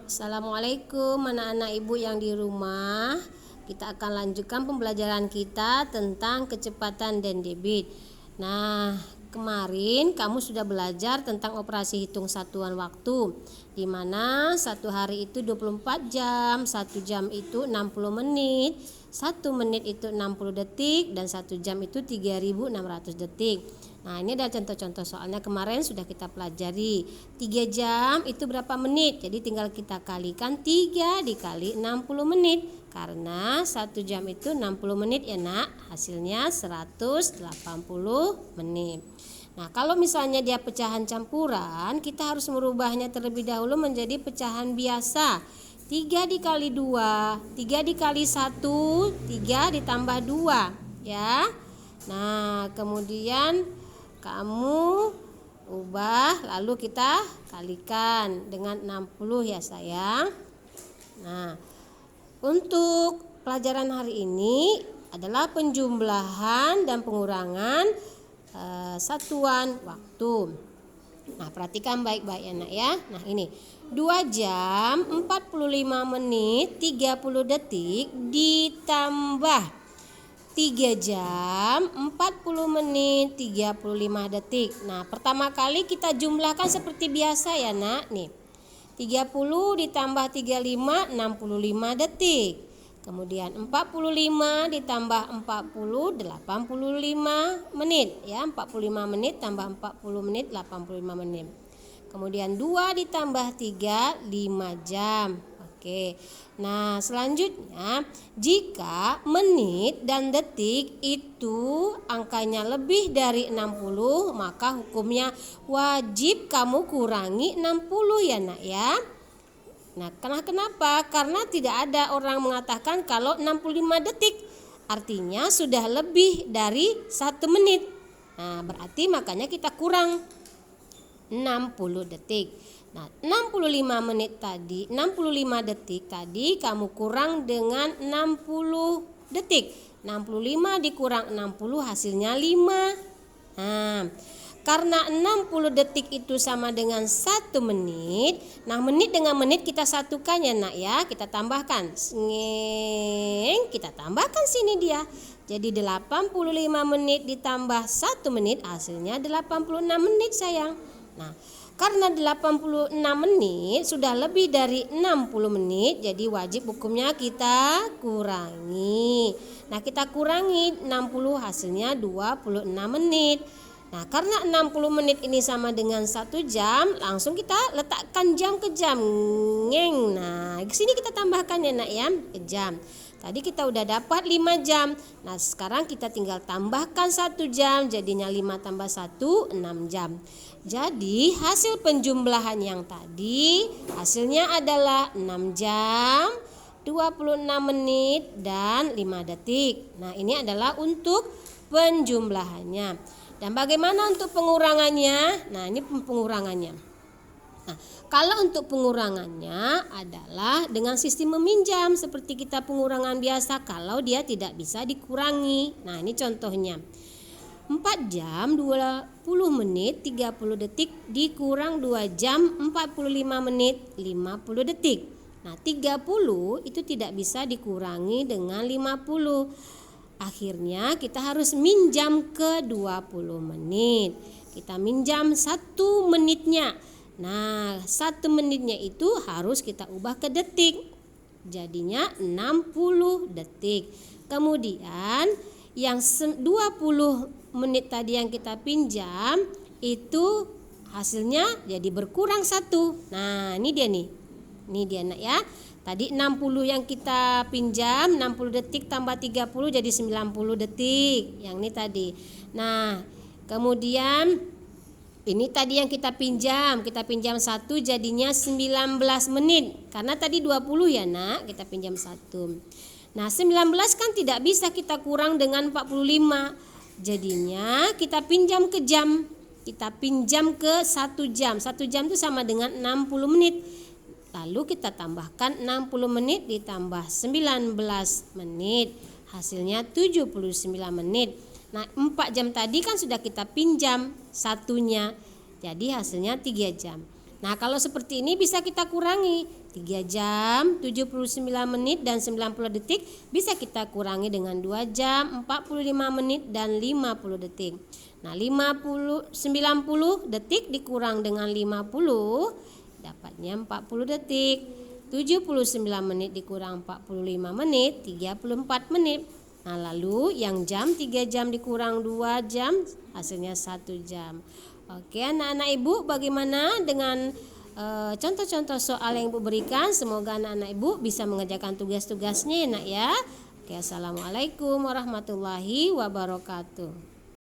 Assalamualaikum anak-anak ibu yang di rumah. Kita akan lanjutkan pembelajaran kita tentang kecepatan dan debit. Nah, kemarin kamu sudah belajar tentang operasi hitung satuan waktu, di mana satu hari itu 24 jam, 1 jam itu 60 menit, 1 menit itu 60 detik, dan 1 jam itu 3600 detik. Nah, ini ada contoh-contoh soalnya kemarin sudah kita pelajari. 3 jam itu berapa menit? Jadi tinggal kita kalikan 3 dikali 60 menit. Karena 1 jam itu 60 menit ya nak. Hasilnya 180 menit. Nah, kalau misalnya dia pecahan campuran, kita harus merubahnya terlebih dahulu menjadi pecahan biasa. 3 dikali 2, 3 dikali 1, 3 ditambah 2 ya. Nah, kemudian kamu ubah lalu kita kalikan dengan 60 ya sayang. Nah, untuk pelajaran hari ini adalah penjumlahan dan pengurangan satuan waktu. Nah, perhatikan baik-baik ya nak ya. Nah, ini 2 jam 45 menit 30 detik ditambah 3 jam 40 menit 35 detik. Nah, pertama kali kita jumlahkan seperti biasa ya nak. Nih, 30 ditambah 35 65 detik. Kemudian 45 ditambah 40 85 menit ya. 45 menit tambah 40 menit 85 menit. Kemudian 2 ditambah 3 5 jam. Oke. Nah, selanjutnya jika menit dan detik itu angkanya lebih dari 60, maka hukumnya wajib kamu kurangi 60 ya nak ya. Nah, kenapa? Karena tidak ada orang mengatakan kalau 65 detik artinya sudah lebih dari 1 menit. Nah, berarti makanya kita kurang 60 detik. Nah, 65 menit tadi, 65 detik tadi kamu kurang dengan 60 detik. 65 dikurang 60 hasilnya 5. Nah, karena 60 detik itu sama dengan 1 menit. Nah, menit dengan menit kita satukan ya nak ya. Kita tambahkan. Kita tambahkan sini dia. Jadi 85 menit ditambah 1 menit hasilnya 86 menit sayang. Nah, karena 86 menit sudah lebih dari 60 menit, jadi wajib hukumnya kita kurangi. Nah, kita kurangi 60 hasilnya 26 menit. Nah, karena 60 menit ini sama dengan 1 jam, langsung kita letakkan jam ke jam. Nah, di sini kita tambahkan ya nak ya, ke jam. Tadi kita udah dapat 5 jam. Nah, sekarang kita tinggal tambahkan 1 jam, jadinya 5 tambah 1 6 jam. Jadi hasil penjumlahan yang tadi hasilnya adalah 6 jam 26 menit dan 5 detik. Nah, ini adalah untuk penjumlahannya. Dan bagaimana untuk pengurangannya? Nah, ini pengurangannya. Nah, kalau untuk pengurangannya adalah dengan sistem meminjam seperti kita pengurangan biasa kalau dia tidak bisa dikurangi. Nah, ini contohnya. 4 jam 20 menit 30 detik dikurang 2 jam 45 menit 50 detik. Nah, 30 itu tidak bisa dikurangi dengan 50. Akhirnya kita harus minjam ke 20 menit. Kita minjam 1 menitnya. Nah, 1 menitnya itu harus kita ubah ke detik. Jadinya 60 detik. Kemudian yang 20 menit tadi yang kita pinjam itu hasilnya jadi berkurang 1. Nah, ini dia nih. Ini dia nak ya. Tadi 60 yang kita pinjam, 60 detik tambah 30 jadi 90 detik. Yang ini tadi. Nah, kemudian ini tadi yang kita pinjam 1 jadinya 19 menit. Karena tadi 20 ya nak, kita pinjam 1. Nah, 19 kan tidak bisa kita kurang dengan 45. Jadinya kita pinjam ke jam. Kita pinjam ke 1 jam. 1 jam itu sama dengan 60 menit. Lalu kita tambahkan 60 menit ditambah 19 menit. Hasilnya 79 menit. Nah, 4 jam tadi kan sudah kita pinjam satunya. Jadi hasilnya 3 jam. Nah, kalau seperti ini bisa kita kurangi. 3 jam 79 menit dan 90 detik bisa kita kurangi dengan 2 jam 45 menit dan 50 detik. Nah, 90 detik dikurang dengan 50 dapatnya 40 detik. 79 menit dikurang 45 menit 34 menit. Nah, lalu yang jam 3 jam dikurang 2 jam hasilnya 1 jam. Oke, anak-anak Ibu, bagaimana dengan contoh-contoh soal yang Ibu berikan? Semoga anak-anak Ibu bisa mengerjakan tugas-tugasnya ya, Nak ya. Oke, assalamualaikum warahmatullahi wabarakatuh.